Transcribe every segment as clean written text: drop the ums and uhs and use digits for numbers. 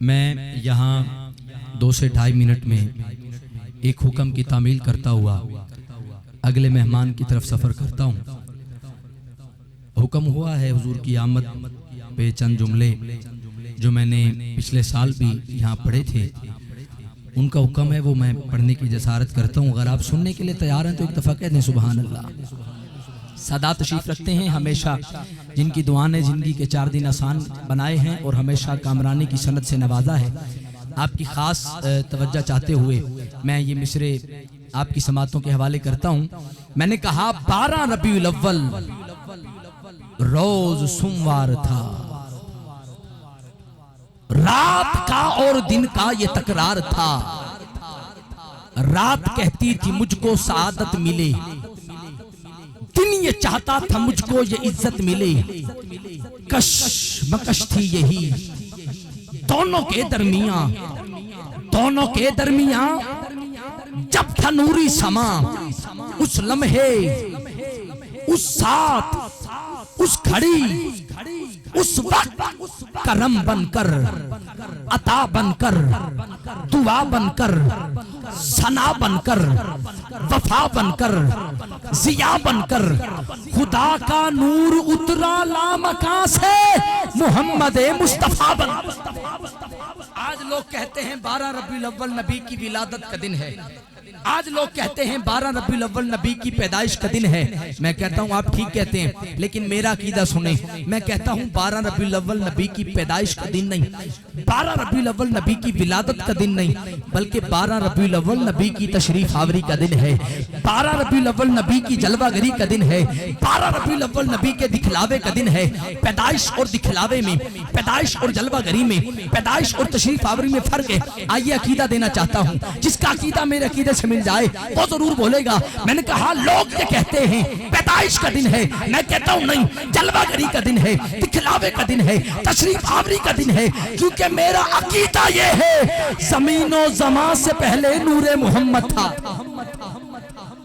میں یہاں 2 سے 2.5 منٹ میں ایک حکم کی تعمیل کرتا ہوا اگلے مہمان کی طرف سفر کرتا ہوں۔ حکم ہوا ہے حضور کی آمد پہ چند جملے جو میں نے پچھلے سال بھی یہاں پڑھے تھے، ان کا حکم ہے، وہ میں پڑھنے کی جسارت کرتا ہوں۔ اگر آپ سننے کے لیے تیار ہیں تو ایک دفعہ کہہ دیں سبحان اللہ۔ سادات تشریف رکھتے ہیں، ہمیشہ جن کی دعا نے زندگی کے 4 دن آسان بنائے ہیں اور ہمیشہ کامرانی کی سند سے نوازا ہے۔ آپ کی خاص توجہ چاہتے ہوئے میں یہ مصرے آپ کی سماعتوں کے حوالے کرتا ہوں۔ میں نے کہا 12 ربیع الاول روز سوموار تھا، رات کا اور دن کا یہ تکرار تھا۔ رات کہتی تھی مجھ کو سعادت ملے، دن یہ چاہتا تھا مجھ کو یہ عزت ملے۔ کش مکش تھی یہی دونوں کے درمیان جب تھا نوری سما، اس لمحے، اس ساتھ، اس گھڑی، اس وقت کرم بن کر، عطا بن کر، دعا بن کر، ثنا بن کر، وفا بن کر، ضیا بن کر، خدا کا نور اترا لامکاں سے محمد مصطفیٰ بن۔ آج لوگ کہتے ہیں 12 ربیع الاول نبی کی ولادت کا دن ہے، آج لوگ کہتے ہیں 12 ربیع الاول نبی کی پیدائش کا دن ہے۔ میں کہتا ہوں آپ ٹھیک کہتے ہیں، لیکن میرا عقیدہ سنیں۔ میں کہتا ہوں 12 ربیع الاول نبی کی پیدائش کا دن نہیں، 12 ربیع الاول نبی کی ولادت کا دن نہیں، بلکہ 12 ربیع الاول نبی کی تشریف آوری کا دن ہے، 12 ربیع الاول نبی کی جلوہ گری کا دن ہے، 12 ربیع الاول نبی کے دکھلاوے کا دن ہے۔ پیدائش اور دکھلاوے میں، پیدائش اور جلوہ گری میں، پیدائش اور تشریف آوری میں فرق ہے۔ آئیے عقیدہ دینا چاہتا ہوں، جس کا عقیدہ میرے عقیدے سے مل جائے وہ ضرور بولے گا۔ میں نے کہا لوگ یہ کہتے ہیں پیدائش کا دن ہے، میں کہتا ہوں نہیں، جلوہ گری کا دن ہے، دکھلاوے کا دن ہے، تشریف آوری کا دن ہے، کیونکہ میرا عقیدہ یہ ہے زمین و زمان سے پہلے نور محمد تھا۔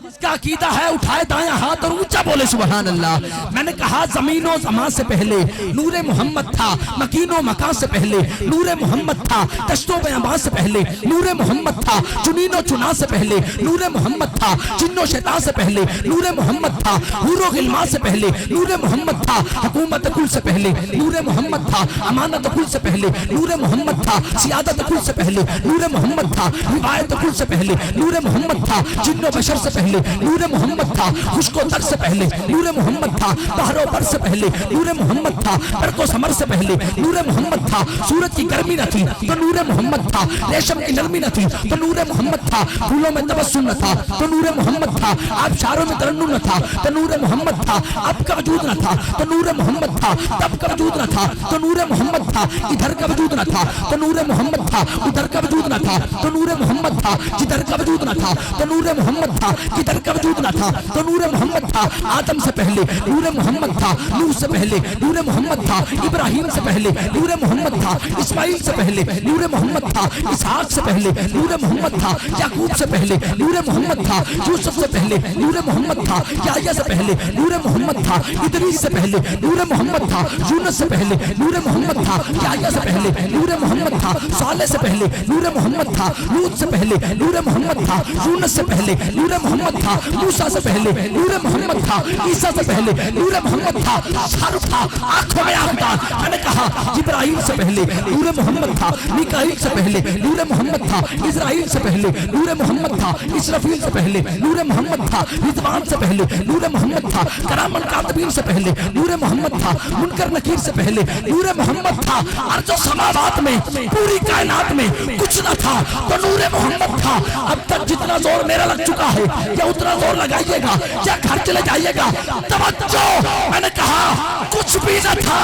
جس کا عقیدہ ہے اٹھائے دائیں ہاتھ اور اونچا بولے سبحان اللہ۔ میں نے کہا زمین و زمان سے پہلے نور محمد تھا، مکین و مکان سے پہلے نور محمد تھا، دشت و بیابان سے پہلے نور محمد تھا، چنین و چنا سے پہلے نور محمد تھا، جن و شیطان سے پہلے نور محمد تھا، حور و غلمان سے پہلے نور محمد تھا، حکومت کل سے پہلے نور محمد تھا، امانت کل سے پہلے نور محمد تھا، سیادت کل سے پہلے نور محمد تھا، روایت کل سے پہلے نور محمد تھا، جن و بشر سے پہلے نور محمد تھا، خشک و تر سے پہلے نور محمد تھا، بحر و بر سے پہلے نور محمد تھا، برق و ثمر سے پہلے نور محمد تھا، سورج کی گرمی نہ تھی تو نور محمد تھا، ریشم کی نرمی نہ تھی تو نور محمد تھا، پھولوں میں تبسم نہ تھا تو نور محمد تھا، آبشاروں میں ترنم نہ تھا تو نور محمد تھا، اب کا وجود نہ تھا تو نور محمد تھا، تب کا وجود نہ تھا تو نور محمد تھا، ادھر کا وجود نہ تھا تو نور محمد تھا، ادھر کا وجود نہ تھا تو نور محمد تھا، جدھر کا وجود نہ تھا تو نور محمد تھا، کدھر کا وجود نہ تھا تو نور محمد تھا، آدم سے پہلے نور محمد تھا، نوح سے پہلے نور محمد تھا، ابراہیم سے پہلے نور محمد تھا، اسماعیل سے پہلے نور محمد تھا، اسحاق سے پہلے نور محمد تھا، یعقوب سے پہلے نور محمد تھا، یوسف سے پہلے نور محمد تھا، یحییٰ سے پہلے نور محمد تھا، ادریس سے پہلے نور محمد تھا، یونس سے پہلے نور محمد تھا، یحییٰ سے پہلے نور محمد تھا، صالح سے پہلے نور محمد تھا، لوط سے پہلے نور محمد تھا، یونس سے پہلے نور محمد تھا، موسیٰ سے پہلے نور محمد تھا، عیسیٰ سے پہلے نور محمد تھا، سر تھا، آنکھوں میں آفتاب۔ میں نے کہا جبرائیل سے پہلے نور محمد تھا، میکائیل سے پہلے نور محمد تھا، اسرائیل سے پہلے نور محمد تھا، اسرافیل سے پہلے نور محمد تھا، رضوان سے پہلے نور محمد تھا، کرام الکاتبین سے پہلے نور محمد تھا، منکر نکیر سے پہلے نور محمد تھا، ارض و سماوات میں پوری کائنات میں کچھ نہ تھا تو نور محمد تھا۔ اب تک جتنا زور میرا لگ چکا ہے یا اتنا زور لگائیے گا یا گھر چلے جائیے گا۔ توجہ، میں نے کہا کچھ بھی نہ تھا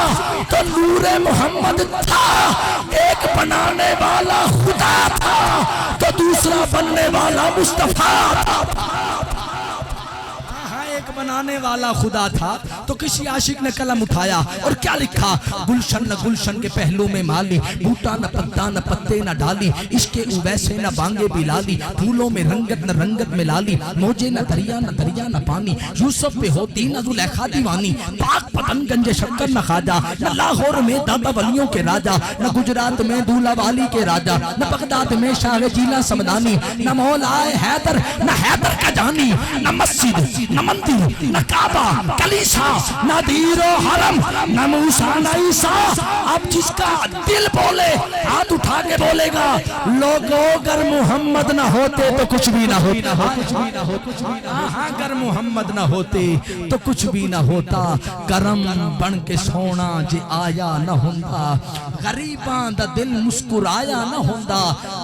تو نور محمد تھا، ایک بنانے والا خدا تھا تو دوسرا بننے والا مصطفیٰ تھا۔ ایک بنانے والا خدا تھا تو کسی عاشق نے قلم اٹھایا اور کیا لکھا؟ گلشن نہ گلشن کے پہلو میں مالی، بوٹا نہ پتا نہ پتے نہ ڈالی، عشق اویسے نہ بانگے بلالی، پھولوں میں رنگت نہ رنگت میں لالی، موجے نہ دریا نہ پانی، یوسف پہ ہوتی نہ زلیخا دیوانی، پاک پتن گنج شکر نہ خواجہ، نہ لاہور میں دادا ولیوں کے راجہ، نہ گجرات میں دولا والی کے راجہ، نہ بغداد میں شاہ جیلا سمدانی، نہ مولا حیدر نہ حیدر کا جانی، نہ مسجد نہ مندر نہ کعبہ کلیسا نہ دیر و حرم نہ موسیٰ نہ عیسیٰ۔ اب جس کا دل بولے ہاتھ اٹھا کے بولے گا لوگوں اگر محمد نہ ہوتے تو کچھ بھی نہ ہوتا، اگر محمد نہ ہوتے تو کچھ بھی نہ ہوتا، کرم بن کے سونا جے آیا نہ ہوندا، غریباں دا دل مسکرایا نہ ہوندا،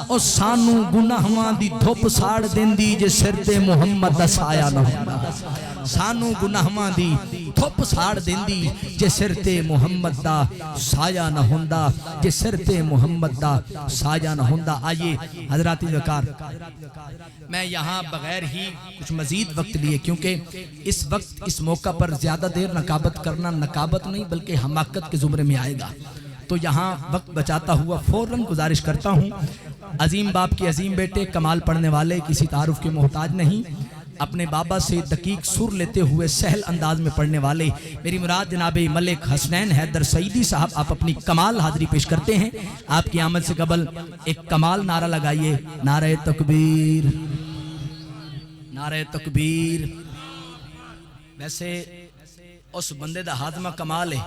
اور سانو گناہاں دی دھوپ ساڑ دیندی جے سر تے محمد دا سایہ نہ ہوندا، سانو گناہاں دی دھوپ ساڑ دیندی جے سر تے محمد دا سایہ نہ ہوندا، جے سر تے محمد دا سایہ نہ ہوندا۔ آئیے حضرات وقار، میں یہاں بغیر ہی کچھ مزید وقت لیے، کیونکہ اس وقت اس موقع پر زیادہ دیر نقابت کرنا نقابت نہیں بلکہ حماقت کے زمرے میں آئے گا، تو یہاں وقت بچاتا ہوا فوراً گزارش کرتا ہوں، عظیم باپ کے عظیم بیٹے، کمال پڑھنے والے، کسی تعارف کے محتاج نہیں، اپنے بابا سے دقیق سر لیتے ہوئے سہل انداز میں پڑھنے والے، میری مراد جناب ملک حسنین حیدر سعیدی صاحب، آپ اپنی کمال حاضری پیش کرتے ہیں۔ آپ کی آمد سے قبل ایک کمال نعرہ لگائیے، نعرہ تکبیر، نعرہ تکبیر۔ ویسے اس بندے دا ہاتمہ کمال ہے،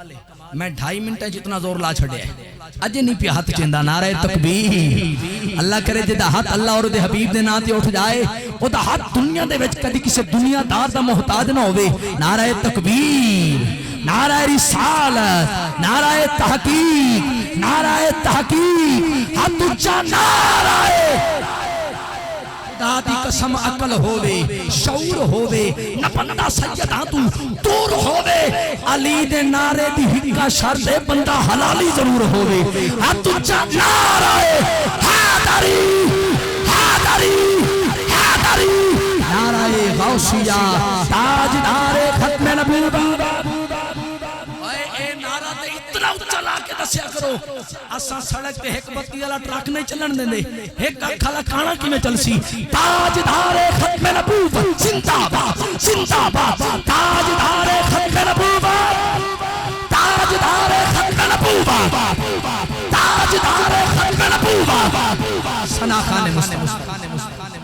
میں 2.5 منٹ جتنا زور لا چھڑے ہے اجے نہیں پیا ہاتھ چیندہ، نعرہ تکبیر۔ اللہ کرے جے دا ہاتھ اللہ اور دے حبیب دے ناتے اٹھ جائے، او دا ہاتھ دنیا دے وچ کدی کسے دنیا دار دا محتاج نہ ہوئے۔ نعرہ تکبیر، نعرہ رسالت، نعرہ تحقیق، نعرہ تحقیق، ہاتھ اچھا نعرہ دی قسم عقل ہووے، شعور ہووے، نہ بندہ سیدہ تو دور ہووے، علی دے نعرے دی ہکا شر دے بندہ حلالی ضرور ہووے۔ ہاتھ اچھا نعرہ حیدری، حیدری، حیدری، نعرہ غوثیہ، تاجدار ختم نبوت۔ اے نعرہ تے اتنا چلا کے دسیا کرو، اساں سڑک تے ایک بتی والا ٹرک نہیں چلن دیندے، ایک کھلا کھانا کی میں چلسی۔ تاجدار ختم نبوت زندہ باد، زندہ باد، تاجدار ختم نبوت، تاجدار ختم نبوت، تاجدار ختم نبوت، ثنا خان مصطفی۔